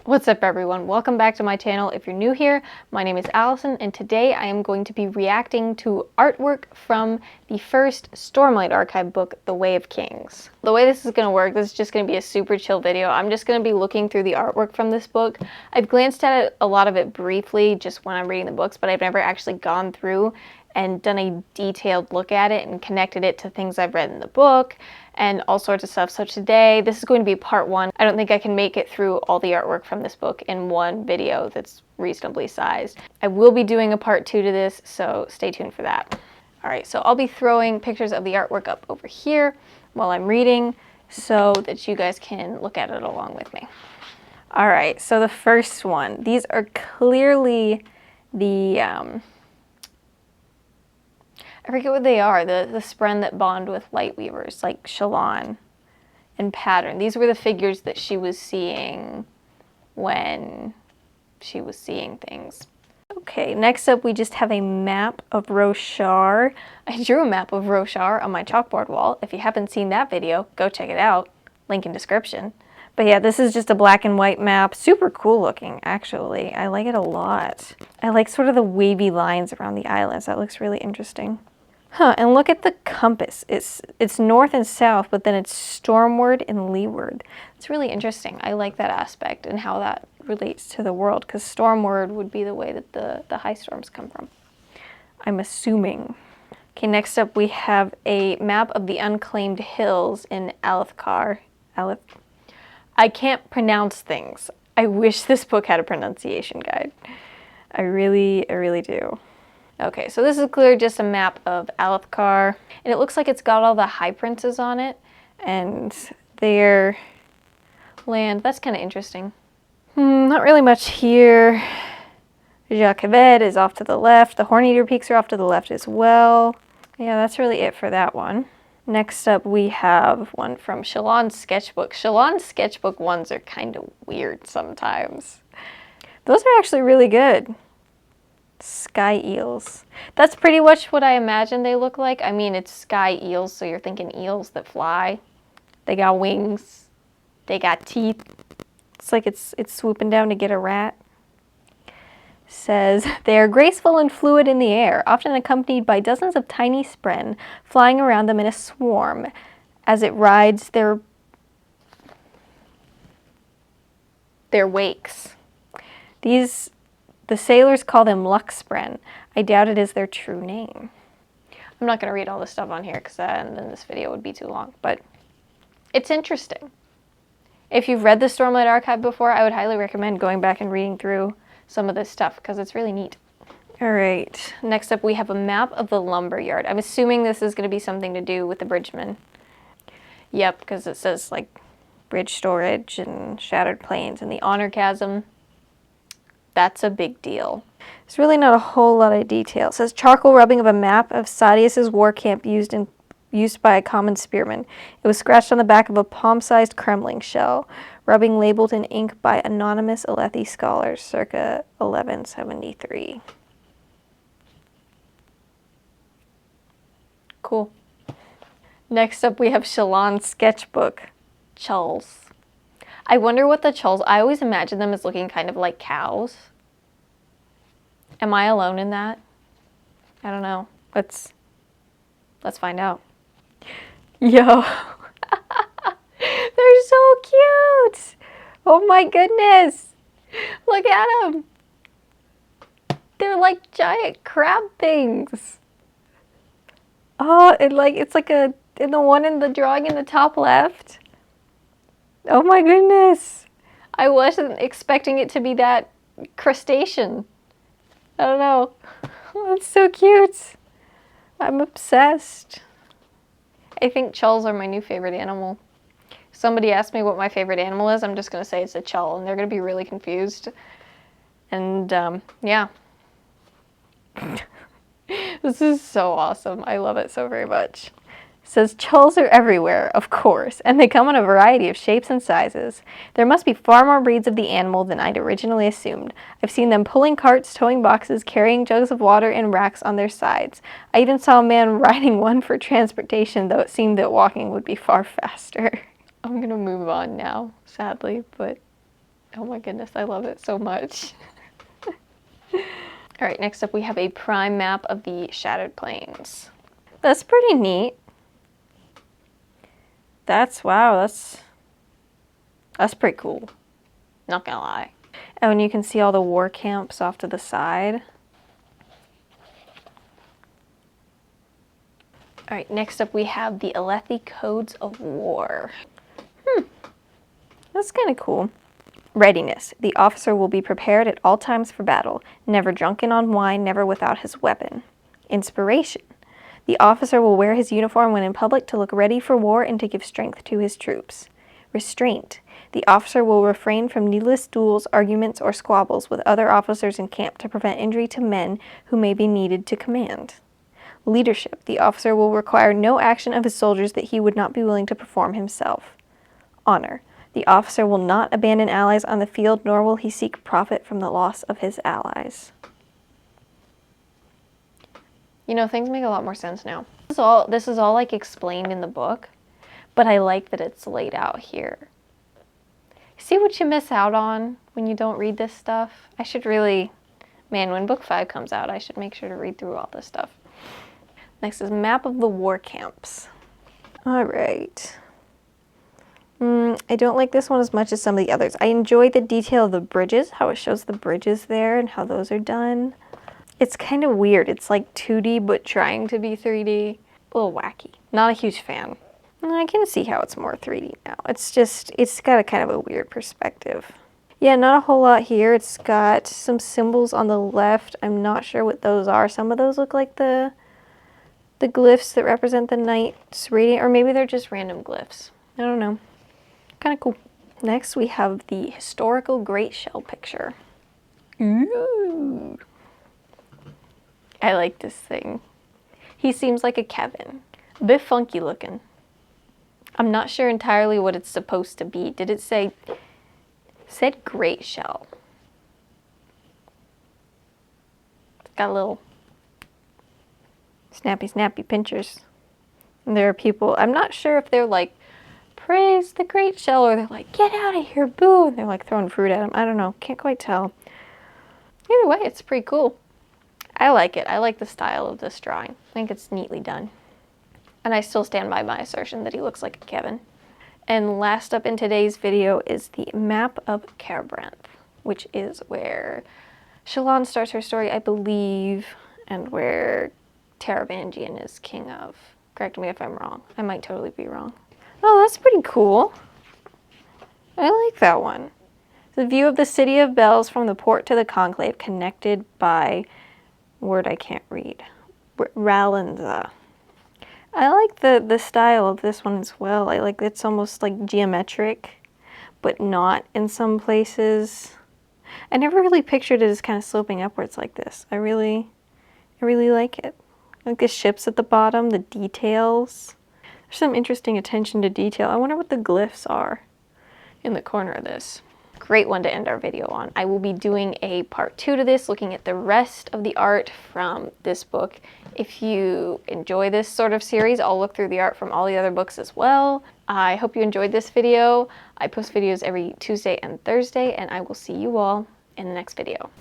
What's up everyone? Welcome back to my channel. If you're new here, my name is Allison and today I am going to be reacting to artwork from the first Stormlight Archive book, The Way of Kings. The way this is going to work, this is just going to be a super chill video. I'm just going to be looking through the artwork from this book. I've glanced at it, a lot of it briefly just when I'm reading the books, but I've never actually gone through and done a detailed look at it and connected it to things I've read in the book and all sorts of stuff. So today, this is going to be part one. I don't think I can make it through all the artwork from this book in one video that's reasonably sized. I will be doing a part two to this, so stay tuned for that. All right, so I'll be throwing pictures of the artwork up over here while I'm reading so that you guys can look at it along with me. All right, so the first one, these are clearly the, I forget what they are, the spren that bond with Lightweavers, like Shallan and Pattern. These were the figures that she was seeing when she was seeing things. Okay, next up we just have a map of Roshar. I drew a map of Roshar on my chalkboard wall. If you haven't seen that video, go check it out. Link in description. But yeah, this is just a black and white map. Super cool looking, actually. I like it a lot. I like sort of the wavy lines around the islands. That looks really interesting. Huh, and look at the compass. It's north and south, but then it's stormward and leeward. It's really interesting. I like that aspect and how that relates to the world, because stormward would be the way that the high storms come from, I'm assuming. Okay, next up we have a map of the Unclaimed Hills in Alethkar. I can't pronounce things. I wish this book had a pronunciation guide. I really do. Okay, so this is clearly just a map of Alethkar, and it looks like it's got all the high princes on it, and their land. That's kind of interesting. Not really much here. Jacques is off to the left. The Horneater Peaks are off to the left as well. Yeah, that's really it for that one. Next up, we have one from Shallan's sketchbook. Shallan's sketchbook ones are kind of weird sometimes. Those are actually really good. Sky eels. That's pretty much what I imagine they look like. I mean, it's sky eels, so you're thinking eels that fly. They got wings. They got teeth. It's like it's swooping down to get a rat. Says, they are graceful and fluid in the air, often accompanied by dozens of tiny spren flying around them in a swarm as it rides their wakes. The sailors call them luckspren. I doubt it is their true name. I'm not going to read all this stuff on here because then this video would be too long, but it's interesting. If you've read the Stormlight Archive before, I would highly recommend going back and reading through some of this stuff because it's really neat. All right, next up we have a map of the lumberyard. I'm assuming this is going to be something to do with the bridgemen. Yep, because it says like bridge storage and shattered plains and the honor chasm. That's a big deal. There's really not a whole lot of detail. It says charcoal rubbing of a map of Sadeas's war camp used by a common spearman. It was scratched on the back of a palm-sized cremling shell. Rubbing labeled in ink by anonymous Alethi scholars circa 1173. Cool. Next up we have Shallan's sketchbook. Chulls. I wonder what the chulls, I always imagine them as looking kind of like cows. Am I alone in that? I don't know. Let's find out. Yo. They're so cute. Oh my goodness. Look at them. They're like giant crab things. Oh, it's like in the one in the drawing in the top left. Oh my goodness. I wasn't expecting it to be that crustacean. I don't know. That's so cute. I'm obsessed. I think chulls are my new favorite animal. If somebody asked me what my favorite animal is, I'm just going to say it's a chull, and they're going to be really confused. And, yeah. This is so awesome. I love it so very much. It says, chulls are everywhere, of course, and they come in a variety of shapes and sizes. There must be far more breeds of the animal than I'd originally assumed. I've seen them pulling carts, towing boxes, carrying jugs of water and racks on their sides. I even saw a man riding one for transportation, though it seemed that walking would be far faster. I'm gonna move on now, sadly, but Oh my goodness, I love it so much. All right, next up we have a prime map of the Shattered Plains. That's pretty neat. Wow, that's pretty cool. Not gonna lie. Oh, and you can see all the war camps off to the side. All right, next up we have the Alethi Codes of War. That's kind of cool. Readiness. The officer will be prepared at all times for battle, never drunken on wine, never without his weapon. Inspiration. The officer will wear his uniform when in public to look ready for war and to give strength to his troops. Restraint. The officer will refrain from needless duels, arguments, or squabbles with other officers in camp to prevent injury to men who may be needed to command. Leadership. The officer will require no action of his soldiers that he would not be willing to perform himself. Honor. The officer will not abandon allies on the field, nor will he seek profit from the loss of his allies. You know, things make a lot more sense now. This is all like explained in the book, but I like that it's laid out here. See what you miss out on when you don't read this stuff? I should really, man, when book 5 comes out, I should make sure to read through all this stuff. Next is map of the war camps. All right. I don't like this one as much as some of the others. I enjoy the detail of the bridges, how it shows the bridges there and how those are done. It's kind of weird. It's like 2D, but trying to be 3D. A little wacky. Not a huge fan. I can see how it's more 3D now. It's got a kind of a weird perspective. Yeah, not a whole lot here. It's got some symbols on the left. I'm not sure what those are. Some of those look like the glyphs that represent the knight's radiant, or maybe they're just random glyphs. I don't know. Kind of cool. Next, we have the historical Great Shell picture. Ooh. I like this thing. He seems like a Kevin. A bit funky looking. I'm not sure entirely what it's supposed to be. Did it say... It said Great Shell. It's got little snappy pinchers. And there are people... I'm not sure if they're like, praise the Great Shell, or they're like, get out of here, boo! And they're like throwing fruit at him. I don't know. Can't quite tell. Either way, it's pretty cool. I like it. I like the style of this drawing. I think it's neatly done. And I still stand by my assertion that he looks like a Kevin. And last up in today's video is the map of Kharbranth, which is where Shallan starts her story, I believe, and where Taravangian is king of. Correct me if I'm wrong. I might totally be wrong. Oh, that's pretty cool. I like that one. The view of the city of bells from the port to the conclave, connected by word I can't read. Ralenza. I like the style of this one as well. I like it's almost like geometric, but not in some places. I never really pictured it as kind of sloping upwards like this. I really like it. I like the ships at the bottom, the details. There's some interesting attention to detail. I wonder what the glyphs are in the corner of this. Great one to end our video on. I will be doing a part 2 to this, looking at the rest of the art from this book. If you enjoy this sort of series, I'll look through the art from all the other books as well. I hope you enjoyed this video. I post videos every Tuesday and Thursday, and I will see you all in the next video.